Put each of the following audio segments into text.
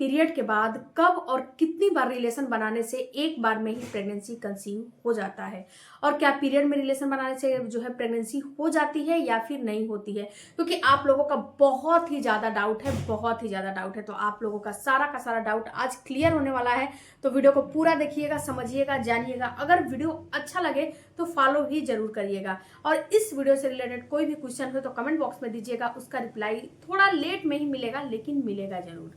Period के बाद कब और कितनी बार रिलेशन बनाने से एक बार में ही प्रेगनेंसी कंसीव हो जाता है, और क्या पीरियड में रिलेशन बनाने से जो है प्रेगनेंसी हो जाती है या फिर नहीं होती है, क्योंकि आप लोगों का बहुत ही ज़्यादा डाउट है, बहुत ही ज़्यादा डाउट है। तो आप लोगों का सारा डाउट आज क्लियर होने वाला है। तो वीडियो को पूरा देखिएगा, समझिएगा, जानिएगा। अगर वीडियो अच्छा लगे तो फॉलो भी जरूर करिएगा, और इस वीडियो से रिलेटेड कोई भी क्वेश्चन हो तो कमेंट बॉक्स में दीजिएगा। उसका रिप्लाई थोड़ा लेट में ही मिलेगा, लेकिन मिलेगा जरूर।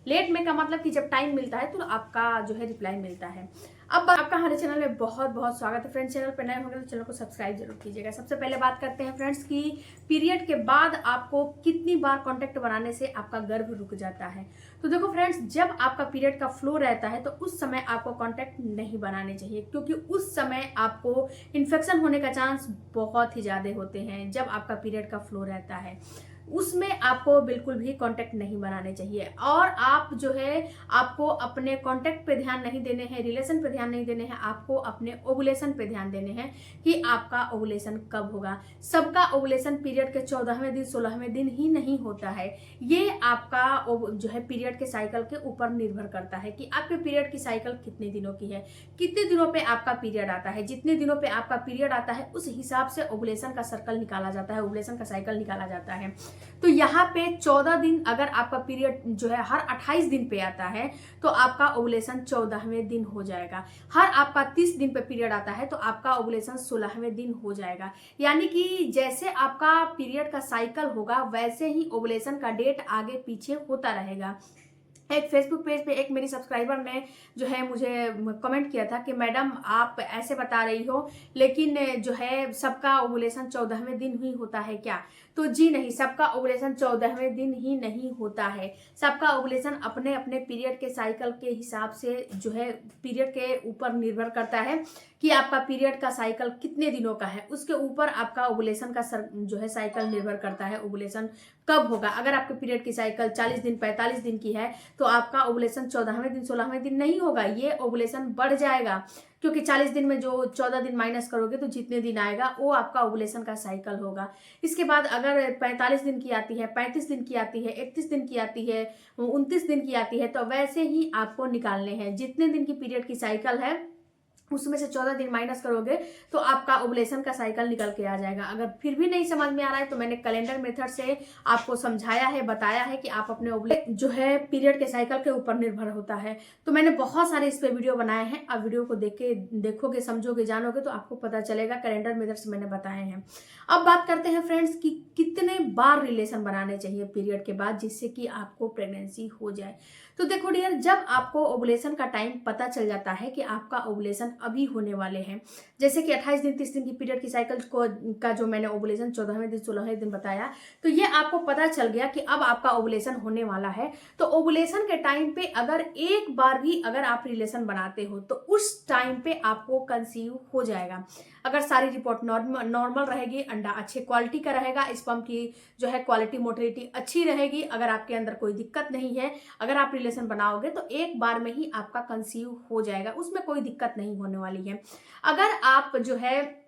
लेट में का मतलब कि जब टाइम मिलता है तो आपका जो है रिप्लाई मिलता है। अब आपका हमारे चैनल में बहुत बहुत स्वागत है फ्रेंड्स। चैनल पर नए होंगे तो चैनल को सब्सक्राइब जरूर कीजिएगा। सबसे पहले बात करते हैं फ्रेंड्स की पीरियड के बाद आपको कितनी बार कांटेक्ट बनाने से आपका गर्भ रुक जाता है। तो देखो फ्रेंड्स, जब आपका पीरियड का फ्लो रहता है तो उस समय आपको कांटेक्ट नहीं बनाने चाहिए, क्योंकि उस समय आपको इन्फेक्शन होने का चांस बहुत ही ज्यादा होते हैं। जब आपका पीरियड का फ्लो रहता है उसमें आपको बिल्कुल भी कांटेक्ट नहीं बनाने चाहिए, और आप जो है आपको अपने कांटेक्ट पे ध्यान नहीं देने हैं, रिलेशन पे ध्यान नहीं देने हैं, आपको अपने ओवुलेशन पे ध्यान देने हैं कि आपका ओवुलेशन कब होगा। सबका ओवुलेशन पीरियड के 14वें दिन 16वें दिन ही नहीं होता है। ये आपका जो है पीरियड के साइकिल के ऊपर निर्भर करता है कि आपके पीरियड की साइकिल कितने दिनों की है, कितने दिनों पे आपका पीरियड आता है। जितने दिनों पे आपका पीरियड आता है उस हिसाब से ओवुलेशन का सर्कल निकाला जाता है, ओवुलेशन का साइकिल निकाला जाता है। तो यहाँ पे 14 दिन, अगर आपका पीरियड जो है हर 28 दिन पे आता है तो आपका ओवुलेशन 14वें दिन हो जाएगा। हर आपका 30 दिन पे पीरियड आता है तो आपका ओवुलेशन 16वें दिन हो जाएगा। यानी कि जैसे आपका पीरियड का साइकिल होगा वैसे ही ओवुलेशन का डेट आगे पीछे होता रहेगा। एक फेसबुक पेज पे एक मेरी सब्सक्राइबर ने जो है मुझे कमेंट किया था कि मैडम आप ऐसे बता रही हो, लेकिन जो है सबका ओवुलेशन 14वें दिन ही होता है क्या? तो जी नहीं, सबका ओवुलेशन 14वें दिन ही नहीं होता है। सबका ओवुलेशन अपने अपने पीरियड के साइकिल के हिसाब से जो है पीरियड के ऊपर निर्भर करता है कि आपका पीरियड का साइकिल कितने दिनों का है। उसके ऊपर आपका ओवुलेशन का जो है साइकिल निर्भर करता है, ओवुलेशन कब होगा। अगर आपके पीरियड की साइकिल 40 दिन 45 दिन की है तो आपका ओवुलेशन 14वें दिन 16वें दिन नहीं होगा, ये ओवुलेशन बढ़ जाएगा, क्योंकि 40 दिन में जो 14 दिन माइनस करोगे तो जितने दिन आएगा वो आपका ओवुलेशन का साइकिल होगा। इसके बाद अगर 45 दिन की आती है, 35 दिन की आती है, 31 दिन की आती है, 29 दिन की आती है, तो वैसे ही आपको निकालने हैं। जितने दिन की पीरियड की साइकिल है उसमें से 14 दिन माइनस करोगे तो आपका ओवुलेशन का साइकिल निकल के आ जाएगा। अगर फिर भी नहीं समझ में आ रहा है तो मैंने कैलेंडर मेथड से आपको समझाया है, बताया है कि आप अपने ओवुलेशन जो है पीरियड के साइकिल के ऊपर निर्भर होता है। तो मैंने बहुत सारे इस पे वीडियो बनाए हैं। आप वीडियो को देख के देखोगे, समझोगे, जानोगे तो आपको पता चलेगा। कैलेंडर मेथड से मैंने बताए हैं। अब बात करते हैं फ्रेंड्स कि कितने बार रिलेशन बनाने चाहिए पीरियड के बाद जिससे कि आपको प्रेगनेंसी हो जाए। तो देखो डियर, जब आपको ओवुलेशन का टाइम पता चल जाता है कि आपका ओवुलेशन अभी होने वाले हैं, जैसे कि 28 दिन 30 दिन की पीरियड की साइकिल को का जो मैंने ओवुलेशन 14वें दिन 16वें दिन बताया, तो ये आपको पता चल गया कि अब आपका ओवुलेशन होने वाला है। तो ओवुलेशन के टाइम पे अगर एक बार भी अगर आप रिलेशन बनाते हो तो उस टाइम पे आपको कंसीव हो जाएगा। अगर सारी रिपोर्ट नॉर्मल रहेगी, अंडा अच्छे क्वालिटी का रहेगा, स्पर्म की जो है क्वालिटी मोटिलिटी अच्छी रहेगी, अगर आपके अंदर कोई दिक्कत नहीं है, अगर आप रिलेशन बनाओगे तो एक बार में ही आपका कंसीव हो जाएगा, उसमें कोई दिक्कत नहीं होने वाली है। अगर आप जो है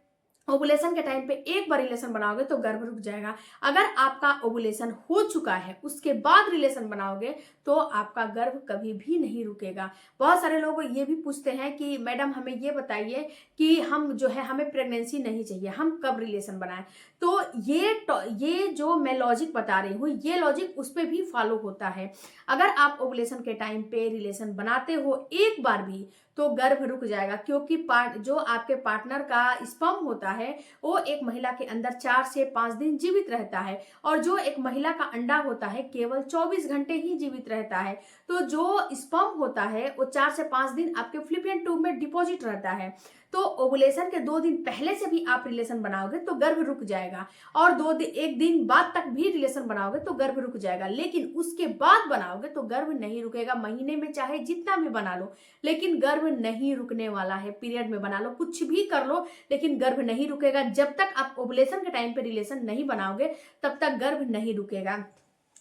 ओवुलेशन के टाइम पे एक बार रिलेशन बनाओगे तो गर्भ रुक जाएगा। अगर आपका ओवुलेशन हो चुका है उसके बाद रिलेशन बनाओगे तो आपका गर्भ कभी भी नहीं रुकेगा। बहुत सारे लोग ये भी पूछते हैं कि मैडम हमें ये बताइए कि हम जो है हमें प्रेगनेंसी नहीं चाहिए, हम कब रिलेशन बनाएं। तो ये जो मैं लॉजिक बता रही हूँ, ये लॉजिक उस पर भी फॉलो होता है। अगर आप ओवुलेशन के टाइम पे रिलेशन बनाते हो एक बार भी तो गर्भ रुक जाएगा, क्योंकि जो आपके पार्टनर का स्पर्म होता है वो एक महिला के अंदर 4 से 5 दिन जीवित रहता है, और जो एक महिला का अंडा होता है केवल 24 घंटे ही जीवित रहता है। तो जो स्पर्म होता है वो 4 से 5 दिन आपके फ्लिपियन ट्यूब में डिपॉजिट रहता है। तो ओवुलेशन के 2 दिन पहले से भी आप रिलेशन बनाओगे तो गर्भ रुक जाएगा, और एक दिन बाद तक भी रिलेशन बनाओगे तो गर्भ रुक जाएगा, लेकिन उसके बाद बनाओगे तो गर्भ नहीं रुकेगा। महीने में चाहे जितना भी बना लो, लेकिन गर्भ नहीं रुकने वाला है। पीरियड में बना लो, कुछ भी कर लो, लेकिन गर्भ नहीं रुकेगा। जब तक आप ओवुलेशन के टाइम पे रिलेशन नहीं बनाओगे तब तक गर्भ नहीं रुकेगा।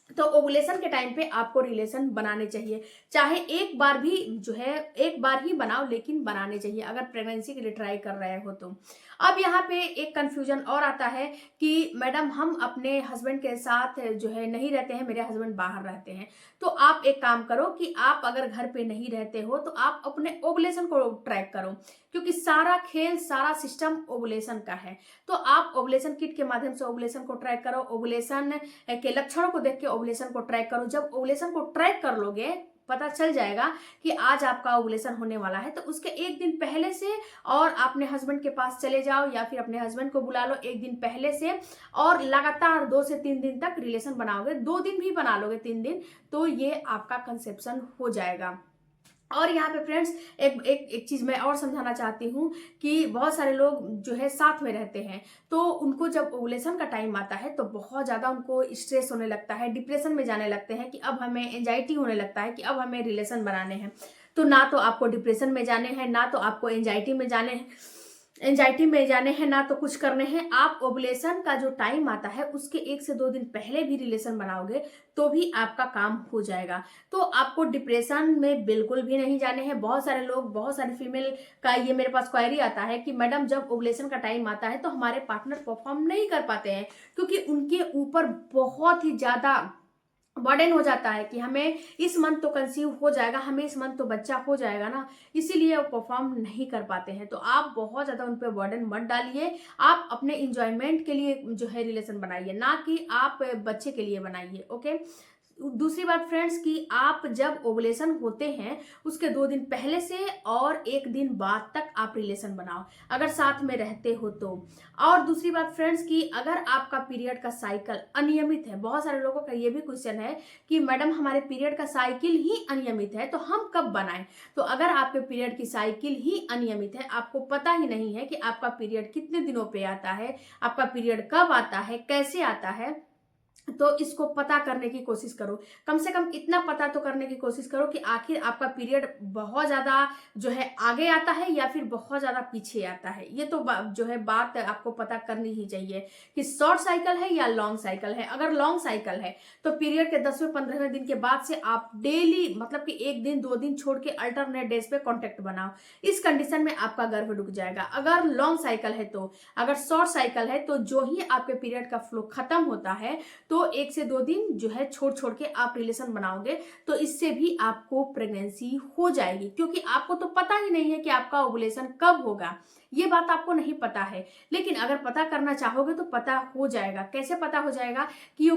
तो ओवुलेशन के टाइम पे आपको रिलेशन बनाने चाहिए, चाहे एक बार भी जो है, एक बार ही बनाओ लेकिन बनाने चाहिए अगर प्रेगनेंसी के लिए ट्राई कर रहे हो तो। अब यहाँ पे एक कंफ्यूजन और आता है कि मैडम हम अपने हस्बैंड के साथ जो है नहीं रहते हैं, मेरे हस्बैंड बाहर रहते हैं। तो आप एक काम करो कि आप अगर घर पे नहीं रहते हो तो आप अपने ओवुलेशन को ट्रैक करो, क्योंकि सारा खेल सारा सिस्टम ओवुलेशन का है। तो आप ओवुलेशन किट के माध्यम से ओवुलेशन को ट्रैक करो, ओवुलेशन के लक्षणों को देख के ओवुलेशन को ट्रैक करो। जब ओवुलेशन को ट्रैक कर लोगे, पता चल जाएगा कि आज आपका ओवुलेशन होने वाला है, तो उसके एक दिन पहले से और अपने हस्बैंड के पास चले जाओ या फिर अपने हस्बैंड को बुला लो एक दिन पहले से, और लगातार 2 से 3 दिन तक रिलेशन बनाओगे, 2 दिन भी बना लोगे, 3 दिन, तो ये आपका कंसेप्शन हो जाएगा। और यहाँ पे फ्रेंड्स एक चीज मैं और समझाना चाहती हूँ कि बहुत सारे लोग जो है साथ में रहते हैं, तो उनको जब ओवुलेशन का टाइम आता है तो बहुत ज्यादा उनको स्ट्रेस होने लगता है, डिप्रेशन में जाने लगते हैं कि अब हमें एंजाइटी होने लगता है कि अब हमें रिलेशन बनाने हैं। तो ना तो आपको डिप्रेशन में जाने हैं, ना तो आपको एंजाइटी में जाने हैं, ना तो कुछ करने हैं। आप ओवुलेशन का जो टाइम आता है उसके 1 से 2 दिन पहले भी रिलेशन बनाओगे तो भी आपका काम हो जाएगा। तो आपको डिप्रेशन में बिल्कुल भी नहीं जाने हैं। बहुत सारे लोग, बहुत सारे फीमेल का ये मेरे पास क्वेरी आता है कि मैडम जब ओवुलेशन का टाइम आता है तो हमारे पार्टनर परफॉर्म नहीं कर पाते हैं, क्योंकि उनके ऊपर बहुत ही ज्यादा बर्डन हो जाता है कि हमें इस मंथ तो कंसीव हो जाएगा, हमें इस मंथ तो बच्चा हो जाएगा ना, इसीलिए वो परफॉर्म नहीं कर पाते हैं। तो आप बहुत ज्यादा उन पर बर्डन मत डालिए, आप अपने इंजॉयमेंट के लिए जो है रिलेशन बनाइए, ना कि आप बच्चे के लिए बनाइए। ओके। दूसरी बात फ्रेंड्स कि आप जब ओवुलेशन होते हैं उसके 2 दिन पहले से और 1 दिन बाद तक आप रिलेशन बनाओ अगर साथ में रहते हो तो। और दूसरी बात फ्रेंड्स कि अगर आपका पीरियड का साइकिल अनियमित है, बहुत सारे लोगों का ये भी क्वेश्चन है कि मैडम हमारे पीरियड का साइकिल ही अनियमित है तो हम कब बनाएं। तो अगर आपके पीरियड की साइकिल ही अनियमित है, आपको पता ही नहीं है कि आपका पीरियड कितने दिनों पे आता है, आपका पीरियड कब आता है, कैसे आता है, तो इसको पता करने की कोशिश करो। कम से कम इतना पता तो करने की कोशिश करो कि आखिर आपका पीरियड बहुत ज्यादा जो है आगे आता है या फिर बहुत ज्यादा पीछे आता है। ये तो जो है बात आपको पता करनी ही चाहिए कि शॉर्ट साइकिल है या लॉन्ग साइकिल है। अगर लॉन्ग साइकिल है तो पीरियड के 10वें 15वें दिन के बाद से आप डेली, मतलब कि 1 दिन 2 दिन छोड़ के अल्टरनेट डेज पे कॉन्टेक्ट बनाओ। इस कंडीशन में आपका गर्भ रुक जाएगा अगर लॉन्ग साइकिल है तो। अगर शॉर्ट साइकिल है तो जो ही आपके पीरियड का फ्लो खत्म होता है तो 1 से 2 दिन जो है छोड़ छोड़ के आप रिलेशन बनाओगे, तो इससे भी आपको प्रेगनेंसी हो जाएगी, क्योंकि आपको तो पता ही नहीं है कि आपका ओवुलेशन कब होगा। ये बात आपको नहीं पता है, लेकिन अगर पता करना चाहोगे तो पता हो जाएगा। कैसे पता हो जाएगा कि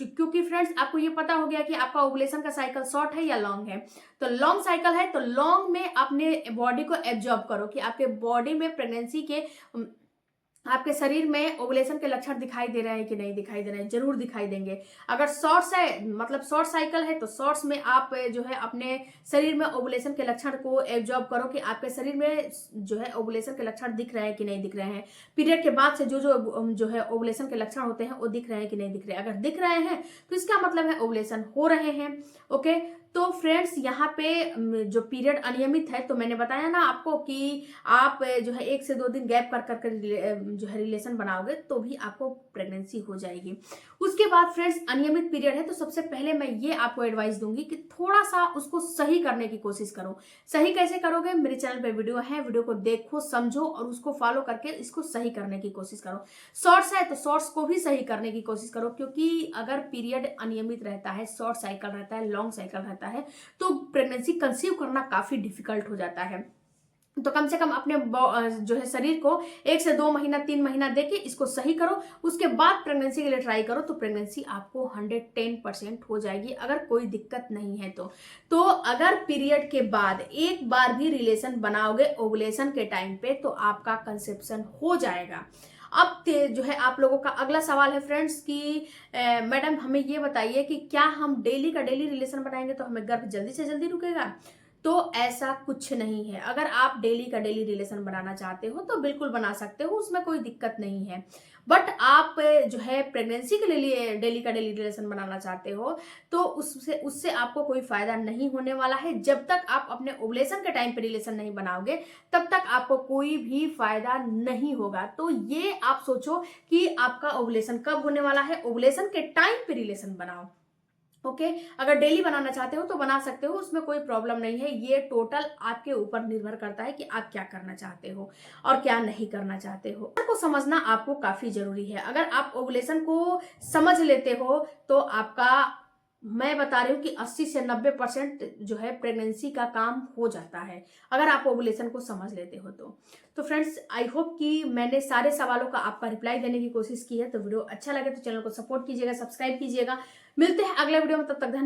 क्योंकि फ्रेंड्स आपको ये पता हो गया कि आपका ओवुलेशन का साइकिल शॉर्ट है या लॉन्ग है। तो लॉन्ग साइकिल है तो लॉन्ग में अपने बॉडी को एब्जॉर्ब करो कि आपके बॉडी में प्रेगनेंसी के, आपके शरीर में ओवुलेशन के लक्षण दिखाई दे रहे हैं कि नहीं दिखाई दे रहे हैं, जरूर दिखाई देंगे। अगर शॉर्ट्स है, मतलब शॉर्ट साइकिल है, तो शॉर्ट्स में आप जो है अपने शरीर में ओवुलेशन के लक्षण को एब्जॉर्ब करो कि आपके शरीर में जो है ओवुलेशन के लक्षण दिख रहे हैं कि नहीं दिख रहे हैं। पीरियड के बाद से जो है ओवुलेशन के लक्षण होते हैं वो दिख रहे हैं कि नहीं दिख रहे हैं। अगर दिख रहे हैं तो इसका मतलब है ओवुलेशन हो रहे हैं। ओके। तो फ्रेंड्स यहाँ पे जो पीरियड अनियमित है, तो मैंने बताया ना आपको कि आप जो है 1 से 2 दिन गैप कर कर जो है रिलेशन बनाओगे तो भी आपको प्रेगनेंसी हो जाएगी। उसके बाद फ्रेंड्स अनियमित पीरियड है तो सबसे पहले मैं ये आपको एडवाइस दूंगी कि थोड़ा सा उसको सही करने की कोशिश करो। सही कैसे करोगे, मेरे चैनल पे वीडियो है, वीडियो को देखो, समझो और उसको फॉलो करके इसको सही करने की कोशिश करो। शॉर्ट्स है तो शॉर्ट्स को भी सही करने की कोशिश करो, क्योंकि अगर पीरियड अनियमित रहता है, शॉर्ट साइकिल रहता है, लॉन्ग साइकिल रहता है, तो प्रेगनेंसी कंसीव करना काफी डिफिकल्ट हो जाता है। तो कम से कम अपने जो है शरीर को 1 से 2 महीना 3 महीना देके इसको सही करो, उसके बाद प्रेगनेंसी के लिए ट्राई करो, तो प्रेगनेंसी आपको 110% हो जाएगी अगर कोई दिक्कत नहीं है तो अगर पीरियड के बाद एक बार भी रिलेशन बनाओगे ओवुलेशन के टाइम पे तो आपका कंसेप्शन हो जाएगा। अब जो है आप लोगों का अगला सवाल है फ्रेंड्स कि मैडम हमें ये बताइए कि क्या हम डेली का डेली रिलेशन बनाएंगे तो हमें गर्भ जल्दी से जल्दी रुकेगा। तो ऐसा कुछ नहीं है। अगर आप डेली का डेली रिलेशन बनाना चाहते हो तो बिल्कुल बना सकते हो, उसमें कोई दिक्कत नहीं है। बट आप जो है प्रेगनेंसी के लिए डेली का डेली रिलेशन बनाना चाहते हो तो उससे आपको कोई फायदा नहीं होने वाला है। जब तक आप अपने ओवुलेशन के टाइम पे रिलेशन नहीं बनाओगे तब तक आपको कोई भी फायदा नहीं होगा। तो ये आप सोचो कि आपका ओवुलेशन कब होने वाला है, ओवुलेशन के टाइम पे रिलेशन बनाओ। ओके अगर डेली बनाना चाहते हो तो बना सकते हो, उसमें कोई प्रॉब्लम नहीं है। ये टोटल आपके ऊपर निर्भर करता है कि आप क्या करना चाहते हो और क्या नहीं करना चाहते हो। को समझना आपको काफी जरूरी है। अगर आप ओवुलेशन को समझ लेते हो तो आपका, मैं बता रही हूँ कि 80 से 90% जो है प्रेगनेंसी का काम हो जाता है, अगर आप ओवुलेशन को समझ लेते हो तो फ्रेंड्स आई होप कि मैंने सारे सवालों का आपका रिप्लाई देने की कोशिश की है। तो वीडियो अच्छा लगे तो चैनल को सपोर्ट कीजिएगा, सब्सक्राइब कीजिएगा। मिलते हैं अगले वीडियो में, तब तक धन्यवाद।